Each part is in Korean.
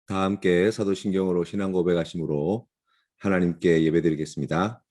다 함께 사도신경으로 신앙 고백하심으로 하나님께 예배드리겠습니다.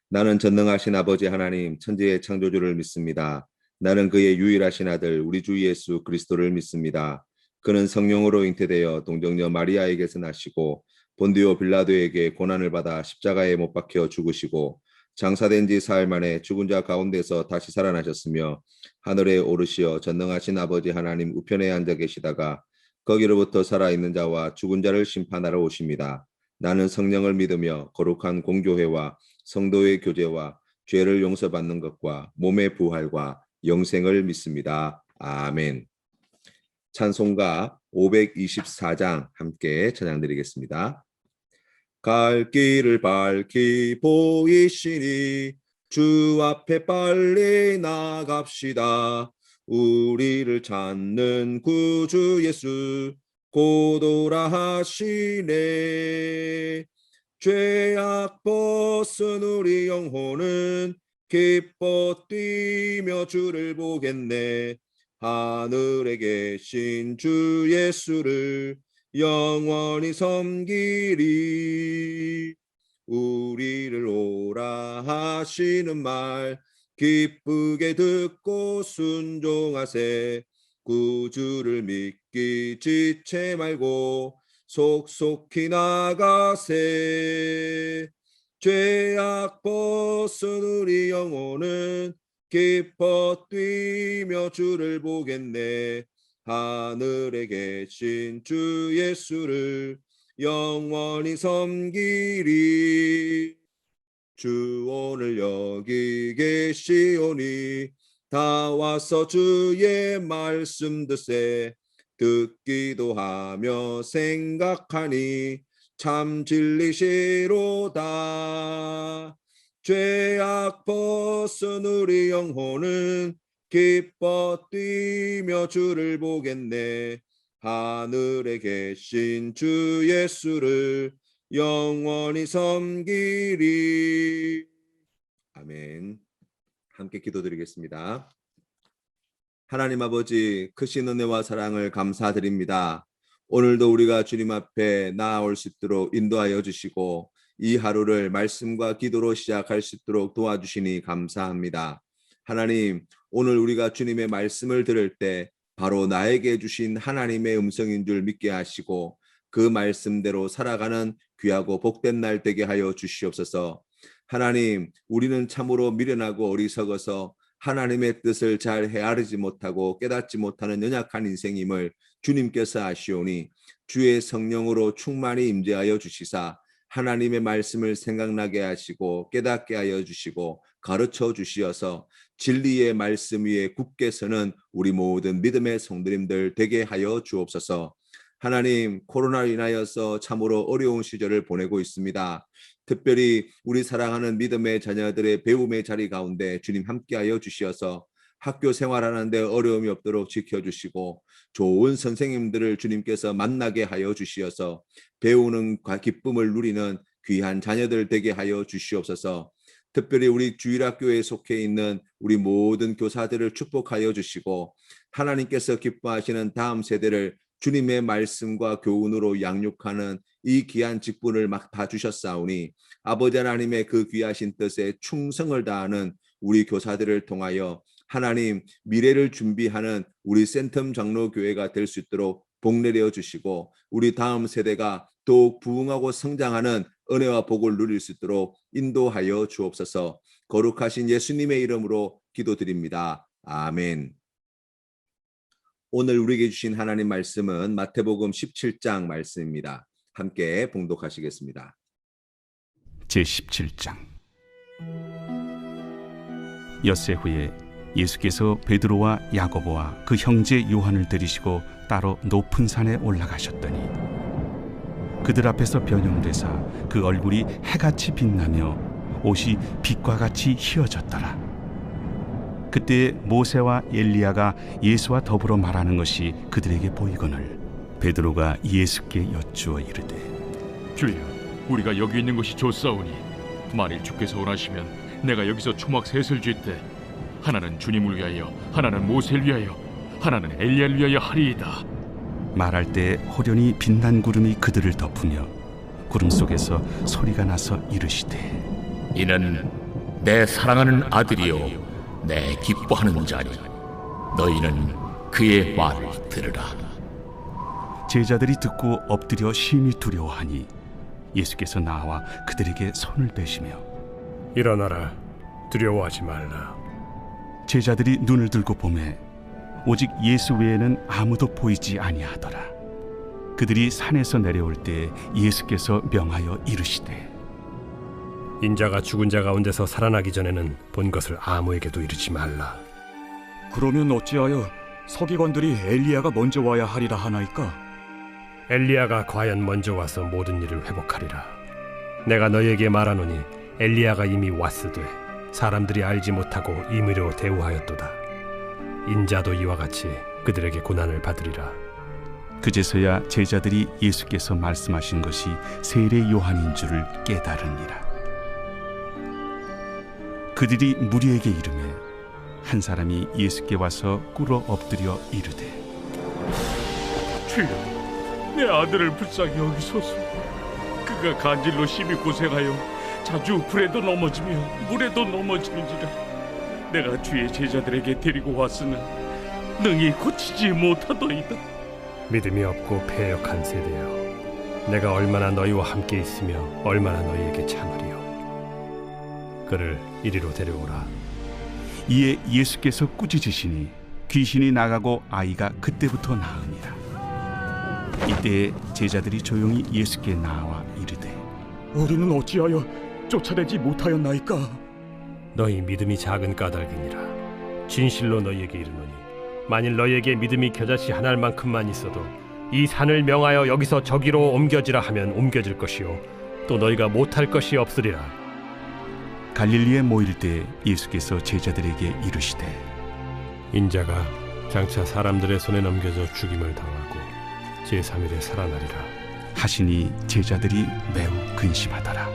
나는 전능하신 아버지 하나님 천지의 창조주를 믿습니다. 나는 그의 유일하신 아들 우리 주 예수 그리스도를 믿습니다. 그는 성령으로 잉태되어 동정녀 마리아에게서 나시고 본디오 빌라도에게 고난을 받아 십자가에 못 박혀 죽으시고 장사된 지 사흘 만에 죽은 자 가운데서 다시 살아나셨으며 하늘에 오르시어 전능하신 아버지 하나님 우편에 앉아 계시다가 거기로부터 살아있는 자와 죽은 자를 심판하러 오십니다. 나는 성령을 믿으며 거룩한 공교회와 성도의 교제와 죄를 용서받는 것과 몸의 부활과 영생을 믿습니다. 아멘. 찬송가 524장 함께 찬양드리겠습니다. 갈 길을 밝히 보이시니 주 앞에 빨리 나갑시다. 우리를 찾는 구주 예수 곧 오라 하시네. 죄악 벗은 우리 영혼은 기뻐 뛰며 주를 보겠네. 하늘에 계신 주 예수를 영원히 섬기리. 우리를 오라 하시는 말 기쁘게 듣고 순종하세. 구주를 믿기 지체 말고 속속히 나가세. 죄악 벗은 우리 영혼은 기뻐 뛰며 주를 보겠네. 하늘에 계신 주 예수를 영원히 섬기리. 주 오늘 여기 계시오니 다 와서 주의 말씀 듣세. 듣기도 하며 생각하니 참 진리시로다. 죄악 벗은 우리 영혼은 기뻐 뛰며 주를 보겠네. 하늘에 계신 주 예수를 영원히 섬기리. 아멘. 함께 기도드리겠습니다. 하나님 아버지, 크신 은혜와 사랑을 감사드립니다. 오늘도 우리가 주님 앞에 나아올 수 있도록 인도하여 주시고 이 하루를 말씀과 기도로 시작할 수 있도록 도와주시니 감사합니다. 하나님, 오늘 우리가 주님의 말씀을 들을 때 바로 나에게 주신 하나님의 음성인 줄 믿게 하시고 그 말씀대로 살아가는 귀하고 복된 날 되게 하여 주시옵소서. 하나님, 우리는 참으로 미련하고 어리석어서 하나님의 뜻을 잘 헤아리지 못하고 깨닫지 못하는 연약한 인생임을 주님께서 아시오니 주의 성령으로 충만히 임재하여 주시사 하나님의 말씀을 생각나게 하시고 깨닫게 하여 주시고 가르쳐 주시어서 진리의 말씀 위에 굳게 서는 우리 모든 믿음의 성도님들 되게 하여 주옵소서. 하나님, 코로나로 인하여서 참으로 어려운 시절을 보내고 있습니다. 특별히 우리 사랑하는 믿음의 자녀들의 배움의 자리 가운데 주님 함께하여 주시어서 학교 생활하는데 어려움이 없도록 지켜주시고 좋은 선생님들을 주님께서 만나게 하여 주시어서 배우는 기쁨을 누리는 귀한 자녀들 되게 하여 주시옵소서. 특별히 우리 주일학교에 속해 있는 우리 모든 교사들을 축복하여 주시고 하나님께서 기뻐하시는 다음 세대를 주님의 말씀과 교훈으로 양육하는 이 귀한 직분을 막 다 주셨사오니 아버지 하나님의 그 귀하신 뜻에 충성을 다하는 우리 교사들을 통하여 하나님 미래를 준비하는 우리 센텀 장로교회가 될 수 있도록 복 내려 주시고 우리 다음 세대가 더욱 부흥하고 성장하는 은혜와 복을 누릴 수 있도록 인도하여 주옵소서. 거룩하신 예수님의 이름으로 기도드립니다. 아멘. 오늘 우리에게 주신 하나님 말씀은 마태복음 17장 말씀입니다. 함께 봉독하시겠습니다. 제17장. 엿새 후에 예수께서 베드로와 야고보와 그 형제 요한을 들이시고 따로 높은 산에 올라가셨더니 그들 앞에서 변형되사 그 얼굴이 해같이 빛나며 옷이 빛과 같이 희어졌더라. 그때 모세와 엘리야가 예수와 더불어 말하는 것이 그들에게 보이거늘 베드로가 예수께 여쭈어 이르되 주여, 우리가 여기 있는 것이 좋사오니 만일 주께서 원하시면 내가 여기서 초막 셋을 쥘때 하나는 주님을 위하여, 하나는 모세를 위하여, 하나는 엘리야를 위하여 하리이다. 말할 때 호련히 빛난 구름이 그들을 덮으며 구름 속에서 소리가 나서 이르시되 이는 내 사랑하는 아들이요 내 기뻐하는 자니 너희는 그의 말을 들으라. 제자들이 듣고 엎드려 심히 두려워하니 예수께서 나와 그들에게 손을 빼시며 일어나라, 두려워하지 말라. 제자들이 눈을 들고 보매 오직 예수 외에는 아무도 보이지 아니하더라. 그들이 산에서 내려올 때 예수께서 명하여 이르시되 인자가 죽은 자 가운데서 살아나기 전에는 본 것을 아무에게도 이르지 말라. 그러면 어찌하여 서기관들이 엘리야가 먼저 와야 하리라 하나이까? 엘리야가 과연 먼저 와서 모든 일을 회복하리라. 내가 너희에게 말하노니 엘리야가 이미 왔으되 사람들이 알지 못하고 임의로 대우하였도다. 인자도 이와 같이 그들에게 고난을 받으리라. 그제서야 제자들이 예수께서 말씀하신 것이 세례 요한인 줄을 깨달으니라. 그들이 무리에게 이르매 한 사람이 예수께 와서 꿇어 엎드려 이르되 주여, 내 아들을 불쌍히 여기소서. 그가 간질로 심히 고생하여 자주 불에도 넘어지며 물에도 넘어지는지라. 내가 주의 제자들에게 데리고 왔으나 능히 고치지 못하더이다. 믿음이 없고 패역한 세대여, 내가 얼마나 너희와 함께 있으며 얼마나 너희에게 참으리요. 그를 이리로 데려오라. 이에 예수께서 꾸짖으시니 귀신이 나가고 아이가 그때부터 나으니라. 이때에 제자들이 조용히 예수께 나와 이르되 우리는 어찌하여 쫓아내지 못하였나이까? 너희 믿음이 작은 까닭이니라. 진실로 너희에게 이르노니 만일 너희에게 믿음이 겨자씨 한 알만큼만 있어도 이 산을 명하여 여기서 저기로 옮겨지라 하면 옮겨질 것이요 또 너희가 못할 것이 없으리라. 갈릴리에 모일 때 예수께서 제자들에게 이르시되 인자가 장차 사람들의 손에 넘겨져 죽임을 당하고 제3일에 살아나리라 하시니 제자들이 매우 근심하더라.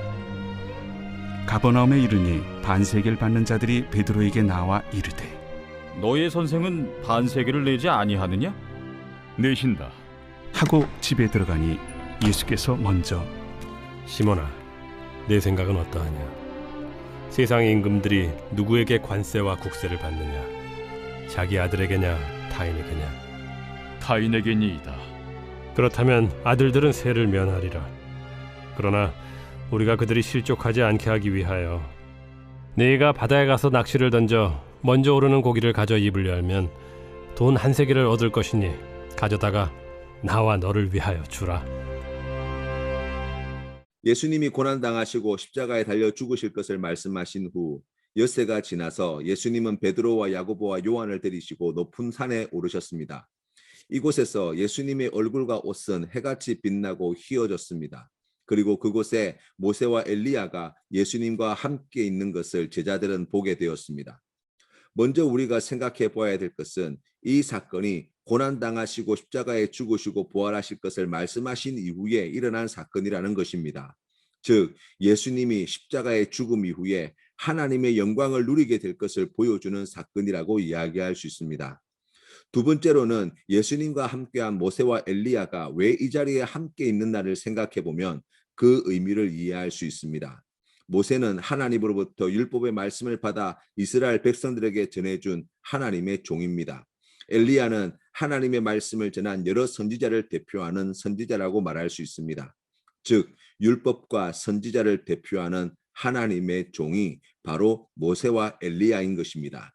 가버나움에 이르니 반세계를 받는 자들이 베드로에게 나와 이르되 너의 선생은 반세계를 내지 아니하느냐? 내신다. 하고 집에 들어가니 예수께서 먼저 시몬아, 내 생각은 어떠하냐? 세상의 임금들이 누구에게 관세와 국세를 받느냐? 자기 아들에게냐 타인에게냐? 타인에게니이다. 그렇다면 아들들은 세를 면하리라. 그러나 우리가 그들이 실족하지 않게 하기 위하여 네가 바다에 가서 낚시를 던져 먼저 오르는 고기를 가져 입을 열면 돈 한 세겔을 얻을 것이니 가져다가 나와 너를 위하여 주라. 예수님이 고난당하시고 십자가에 달려 죽으실 것을 말씀하신 후 엿새가 지나서 예수님은 베드로와 야고보와 요한을 데리시고 높은 산에 오르셨습니다. 이곳에서 예수님의 얼굴과 옷은 해같이 빛나고 휘어졌습니다. 그리고 그곳에 모세와 엘리야가 예수님과 함께 있는 것을 제자들은 보게 되었습니다. 먼저 우리가 생각해 보아야 될 것은 이 사건이 고난당하시고 십자가에 죽으시고 부활하실 것을 말씀하신 이후에 일어난 사건이라는 것입니다. 즉 예수님이 십자가의 죽음 이후에 하나님의 영광을 누리게 될 것을 보여주는 사건이라고 이야기할 수 있습니다. 두 번째로는 예수님과 함께한 모세와 엘리야가 왜 이 자리에 함께 있는 날을 생각해 보면 그 의미를 이해할 수 있습니다. 모세는 하나님으로부터 율법의 말씀을 받아 이스라엘 백성들에게 전해준 하나님의 종입니다. 엘리야는 하나님의 말씀을 전한 여러 선지자를 대표하는 선지자라고 말할 수 있습니다. 즉 율법과 선지자를 대표하는 하나님의 종이 바로 모세와 엘리야인 것입니다.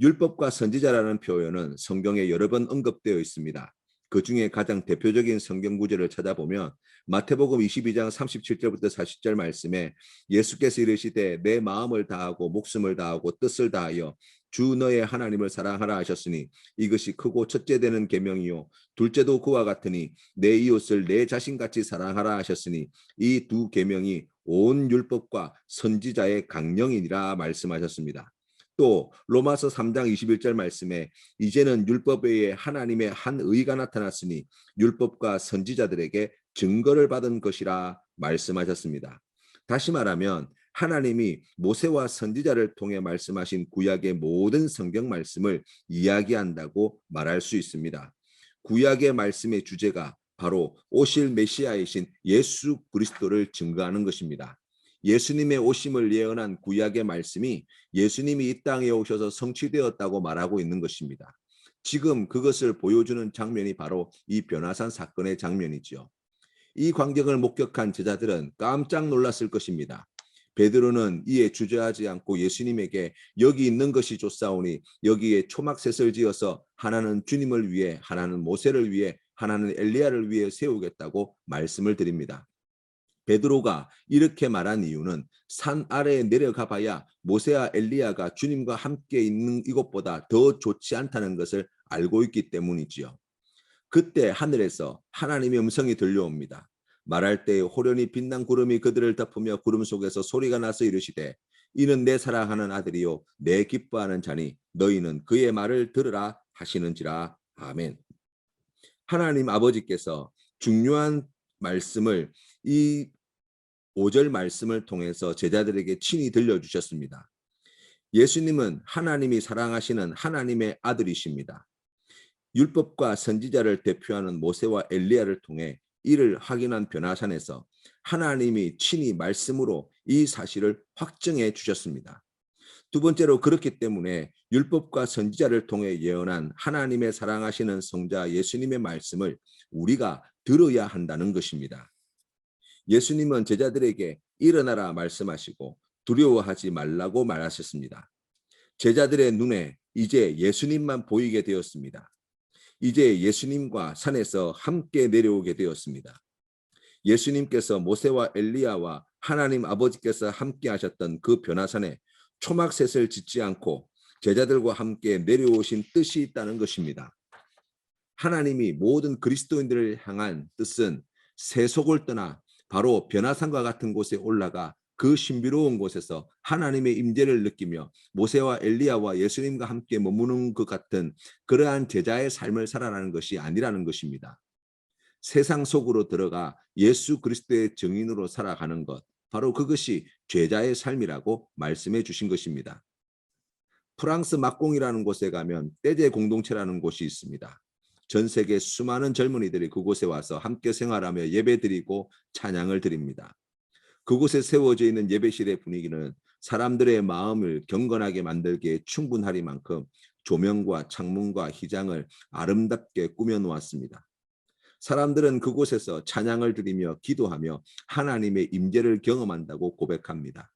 율법과 선지자라는 표현은 성경에 여러 번 언급되어 있습니다. 그 중에 가장 대표적인 성경 구절을 찾아보면 마태복음 22장 37절부터 40절 말씀에 예수께서 이르시되 내 마음을 다하고 목숨을 다하고 뜻을 다하여 주 너의 하나님을 사랑하라 하셨으니 이것이 크고 첫째 되는 계명이요 둘째도 그와 같으니 내 이웃을 내 자신같이 사랑하라 하셨으니 이 두 계명이 온 율법과 선지자의 강령이니라 말씀하셨습니다. 또 로마서 3장 21절 말씀에 이제는 율법 외에 하나님의 한 의가 나타났으니 율법과 선지자들에게 증거를 받은 것이라 말씀하셨습니다. 다시 말하면 하나님이 모세와 선지자를 통해 말씀하신 구약의 모든 성경 말씀을 이야기한다고 말할 수 있습니다. 구약의 말씀의 주제가 바로 오실 메시아이신 예수 그리스도를 증거하는 것입니다. 예수님의 오심을 예언한 구약의 말씀이 예수님이 이 땅에 오셔서 성취되었다고 말하고 있는 것입니다. 지금 그것을 보여주는 장면이 바로 이 변화산 사건의 장면이지요. 이 광경을 목격한 제자들은 깜짝 놀랐을 것입니다. 베드로는 이에 주저하지 않고 예수님에게 여기 있는 것이 좋사오니 여기에 초막셋을 지어서 하나는 주님을 위해, 하나는 모세를 위해, 하나는 엘리야를 위해 세우겠다고 말씀을 드립니다. 베드로가 이렇게 말한 이유는 산 아래에 내려가 봐야 모세와 엘리야가 주님과 함께 있는 이것보다 더 좋지 않다는 것을 알고 있기 때문이지요. 그때 하늘에서 하나님의 음성이 들려옵니다. 말할 때 호련히 빛난 구름이 그들을 덮으며 구름 속에서 소리가 나서 이르시되 이는 내 사랑하는 아들이요 내 기뻐하는 자니 너희는 그의 말을 들으라 하시는지라. 아멘. 하나님 아버지께서 중요한 말씀을 이 5절 말씀을 통해서 제자들에게 친히 들려주셨습니다. 예수님은 하나님이 사랑하시는 하나님의 아들이십니다. 율법과 선지자를 대표하는 모세와 엘리야를 통해 이를 확인한 변화산에서 하나님이 친히 말씀으로 이 사실을 확증해 주셨습니다. 두 번째로 그렇기 때문에 율법과 선지자를 통해 예언한 하나님의 사랑하시는 성자 예수님의 말씀을 우리가 들어야 한다는 것입니다. 예수님은 제자들에게 일어나라 말씀하시고 두려워하지 말라고 말하셨습니다. 제자들의 눈에 이제 예수님만 보이게 되었습니다. 이제 예수님과 산에서 함께 내려오게 되었습니다. 예수님께서 모세와 엘리야와 하나님 아버지께서 함께 하셨던 그 변화산에 초막셋을 짓지 않고 제자들과 함께 내려오신 뜻이 있다는 것입니다. 하나님이 모든 그리스도인들을 향한 뜻은 세속을 떠나 바로 변화산과 같은 곳에 올라가 그 신비로운 곳에서 하나님의 임재를 느끼며 모세와 엘리야와 예수님과 함께 머무는 것 같은 그러한 제자의 삶을 살아가는 것이 아니라는 것입니다. 세상 속으로 들어가 예수 그리스도의 증인으로 살아가는 것, 바로 그것이 제자의 삶이라고 말씀해 주신 것입니다. 프랑스 막공이라는 곳에 가면 떼제 공동체라는 곳이 있습니다. 전 세계 수많은 젊은이들이 그곳에 와서 함께 생활하며 예배드리고 찬양을 드립니다. 그곳에 세워져 있는 예배실의 분위기는 사람들의 마음을 경건하게 만들기에 충분하리만큼 조명과 창문과 휘장을 아름답게 꾸며 놓았습니다. 사람들은 그곳에서 찬양을 드리며 기도하며 하나님의 임재를 경험한다고 고백합니다.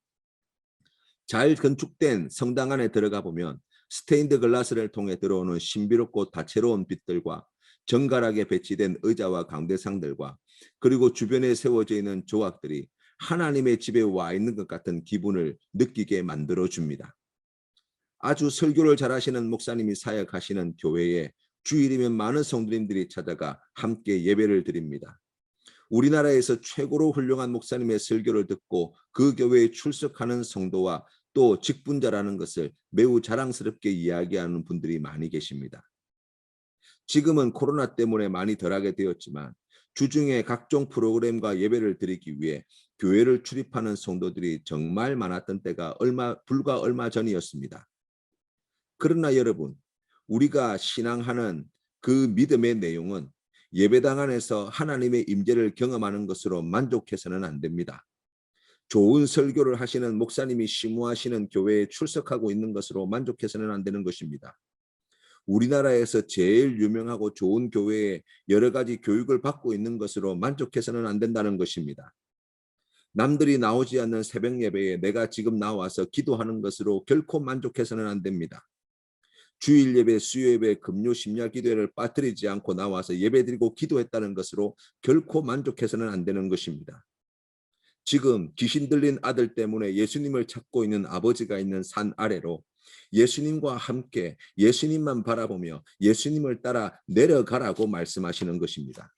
잘 건축된 성당 안에 들어가 보면 스테인드 글라스를 통해 들어오는 신비롭고 다채로운 빛들과 정갈하게 배치된 의자와 강대상들과 그리고 주변에 세워져 있는 조각들이 하나님의 집에 와 있는 것 같은 기분을 느끼게 만들어줍니다. 아주 설교를 잘하시는 목사님이 사역하시는 교회에 주일이면 많은 성도님들이 찾아가 함께 예배를 드립니다. 우리나라에서 최고로 훌륭한 목사님의 설교를 듣고 그 교회에 출석하는 성도와 또 직분자라는 것을 매우 자랑스럽게 이야기하는 분들이 많이 계십니다. 지금은 코로나 때문에 많이 덜하게 되었지만 주중에 각종 프로그램과 예배를 드리기 위해 교회를 출입하는 성도들이 정말 많았던 때가 불과 얼마 전이었습니다. 그러나 여러분, 우리가 신앙하는 그 믿음의 내용은 예배당 안에서 하나님의 임재를 경험하는 것으로 만족해서는 안 됩니다. 좋은 설교를 하시는 목사님이 심무하시는 교회에 출석하고 있는 것으로 만족해서는 안 되는 것입니다. 우리나라에서 제일 유명하고 좋은 교회에 여러 가지 교육을 받고 있는 것으로 만족해서는 안 된다는 것입니다. 남들이 나오지 않는 새벽 예배에 내가 지금 나와서 기도하는 것으로 결코 만족해서는 안 됩니다. 주일 예배, 수요 예배, 금요 심야 기도회를 빠뜨리지 않고 나와서 예배드리고 기도했다는 것으로 결코 만족해서는 안 되는 것입니다. 지금 귀신 들린 아들 때문에 예수님을 찾고 있는 아버지가 있는 산 아래로 예수님과 함께 예수님만 바라보며 예수님을 따라 내려가라고 말씀하시는 것입니다.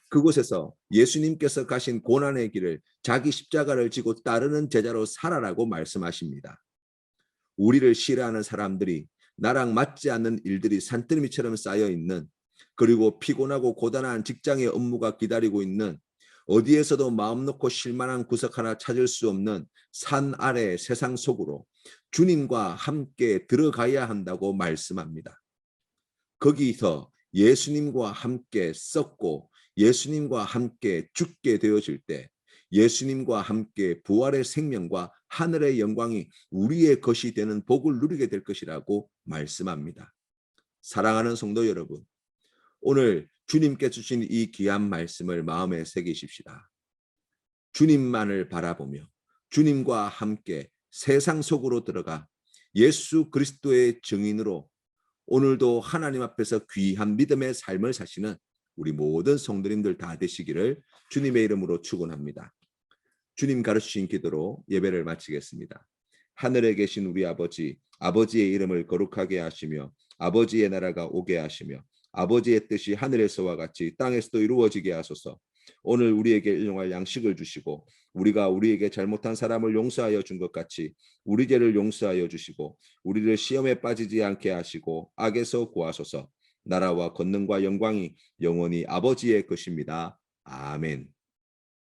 그곳에서 예수님께서 가신 고난의 길을 자기 십자가를 지고 따르는 제자로 살아라고 말씀하십니다. 우리를 싫어하는 사람들이 나랑 맞지 않는 일들이 산더미처럼 쌓여 있는, 그리고 피곤하고 고단한 직장의 업무가 기다리고 있는, 어디에서도 마음 놓고 쉴만한 구석 하나 찾을 수 없는 산 아래 세상 속으로 주님과 함께 들어가야 한다고 말씀합니다. 거기서 예수님과 함께 썩고 예수님과 함께 죽게 되어질 때 예수님과 함께 부활의 생명과 하늘의 영광이 우리의 것이 되는 복을 누리게 될 것이라고 말씀합니다. 사랑하는 성도 여러분, 오늘 주님께 주신 이 귀한 말씀을 마음에 새기십시다. 주님만을 바라보며 주님과 함께 세상 속으로 들어가 예수 그리스도의 증인으로 오늘도 하나님 앞에서 귀한 믿음의 삶을 사시는 우리 모든 성도님들 다 되시기를 주님의 이름으로 축원합니다. 주님 가르치신 기도로 예배를 마치겠습니다. 하늘에 계신 우리 아버지, 아버지의 이름을 거룩하게 하시며 아버지의 나라가 오게 하시며 아버지의 뜻이 하늘에서와 같이 땅에서도 이루어지게 하소서. 오늘 우리에게 일용할 양식을 주시고 우리가 우리에게 잘못한 사람을 용서하여 준 것 같이 우리 죄를 용서하여 주시고 우리를 시험에 빠지지 않게 하시고 악에서 구하소서. 나라와 권능과 영광이 영원히 아버지의 것입니다. 아멘.